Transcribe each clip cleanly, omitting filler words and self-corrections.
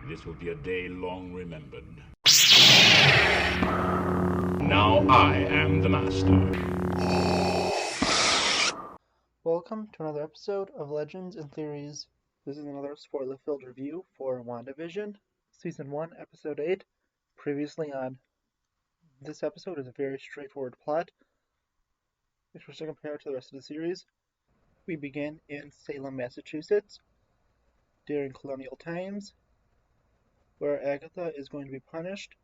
This will be a day long remembered. Now I am the master. Welcome to another episode of Legends and Theories. This is another spoiler-filled review for WandaVision, Season 1, Episode 8, previously on. This episode is a very straightforward plot, which was to compare to the rest of the series. We begin in Salem, Massachusetts, during colonial times, where Agatha is going to be punished,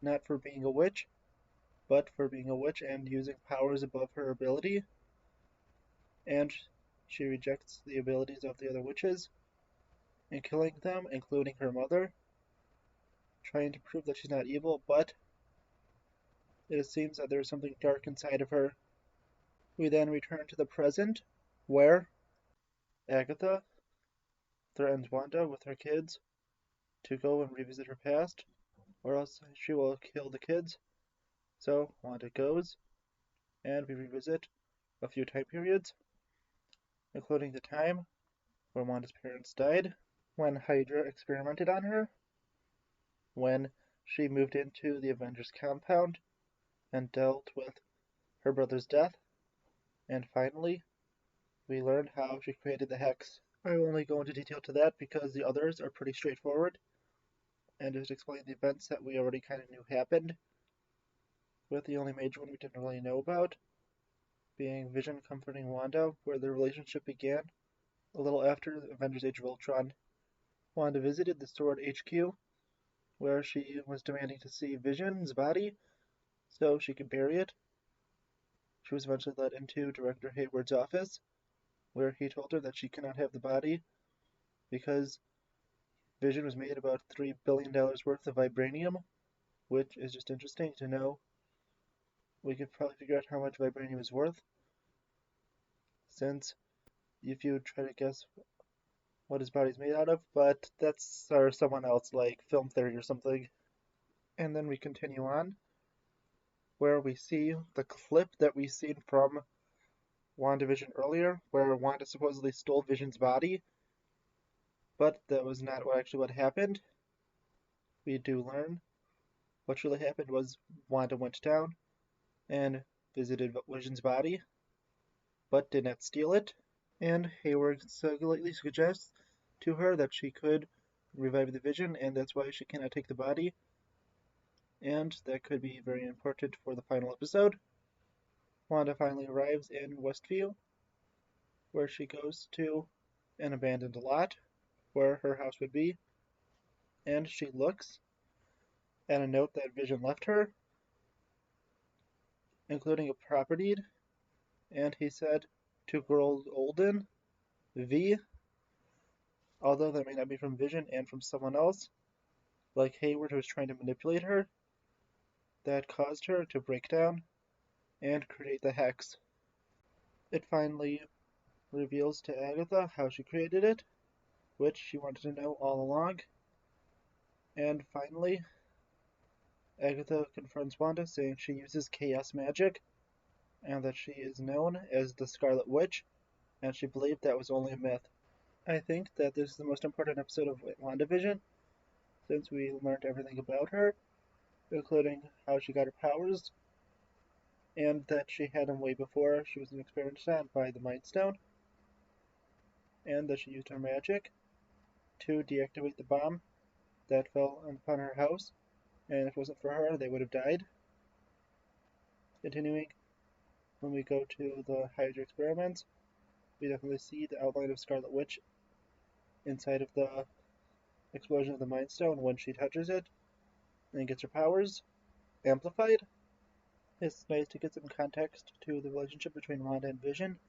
not for being a witch, but for being a witch and using powers above her ability, and she rejects the abilities of the other witches, and killing them, including her mother, trying to prove that she's not evil, but it seems that there's something dark inside of her. We then return to the present, where Agatha threatens Wanda with her kids to go and revisit her past, or else she will kill the kids. So Wanda goes, and we revisit a few time periods, including the time when Wanda's parents died, when Hydra experimented on her, when she moved into the Avengers compound and dealt with her brother's death, and finally, we learned how she created the hex. I will only go into detail to that because the others are pretty straightforward, and just explain the events that we already kind of knew happened, with the only major one we didn't really know about being Vision comforting Wanda, where their relationship began a little after Avengers Age of Ultron. Wanda visited the Sword HQ, where she was demanding to see Vision's body so she could bury it. She was eventually led into Director Hayward's office, where he told her that she cannot have the body because Vision was made about $3 billion worth of vibranium, which is just interesting to know. We could probably figure out how much vibranium is worth, since if you try to guess what his body's made out of, but that's someone else, like film theory or something. And then we continue on, where we see the clip that we seen from WandaVision earlier, where Wanda supposedly stole Vision's body, but that was not what happened. We do learn what really happened was Wanda went down and visited Vision's body, but did not steal it, and Hayward slightly suggests to her that she could revive the Vision, and that's why she cannot take the body, and that could be very important for the final episode. Wanda finally arrives in Westview, where she goes to an abandoned lot where her house would be, and she looks at a note that Vision left her, including a proper deed, and he said, "To grow olden, V," although that may not be from Vision and from someone else, like Hayward, who was trying to manipulate her, that caused her to break down and create the hex. It finally reveals to Agatha how she created it, which she wanted to know all along. And finally, Agatha confronts Wanda, saying she uses chaos magic, and that she is known as the Scarlet Witch, and she believed that was only a myth. I think that this is the most important episode of WandaVision, since we learned everything about her, including how she got her powers, and that she had them way before she was experimented on by the Mind Stone, and that she used her magic to deactivate the bomb that fell upon her house, and if it wasn't for her, they would have died. Continuing, when we go to the Hydra experiments, we definitely see the outline of Scarlet Witch inside of the explosion of the Mind Stone when she touches it and gets her powers amplified. It's nice to get some context to the relationship between Wanda and Vision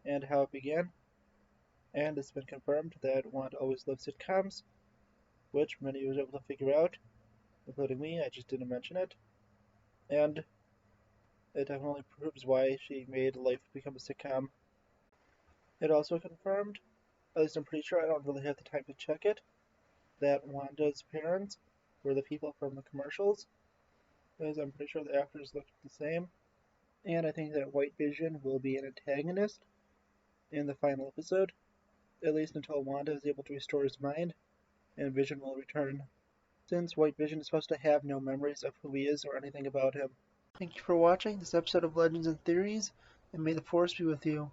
and how it began. And it's been confirmed that Wanda always loves sitcoms, which many was able to figure out, including me. I just didn't mention it. And it definitely proves why she made life become a sitcom. It also confirmed, at least I'm pretty sure, I don't really have the time to check it, that Wanda's parents were the people from the commercials, because I'm pretty sure the actors looked the same. And I think that White Vision will be an antagonist in the final episode, at least until Wanda is able to restore his mind and Vision will return, since White Vision is supposed to have no memories of who he is or anything about him. Thank you for watching this episode of Legends and Theories, and may the Force be with you.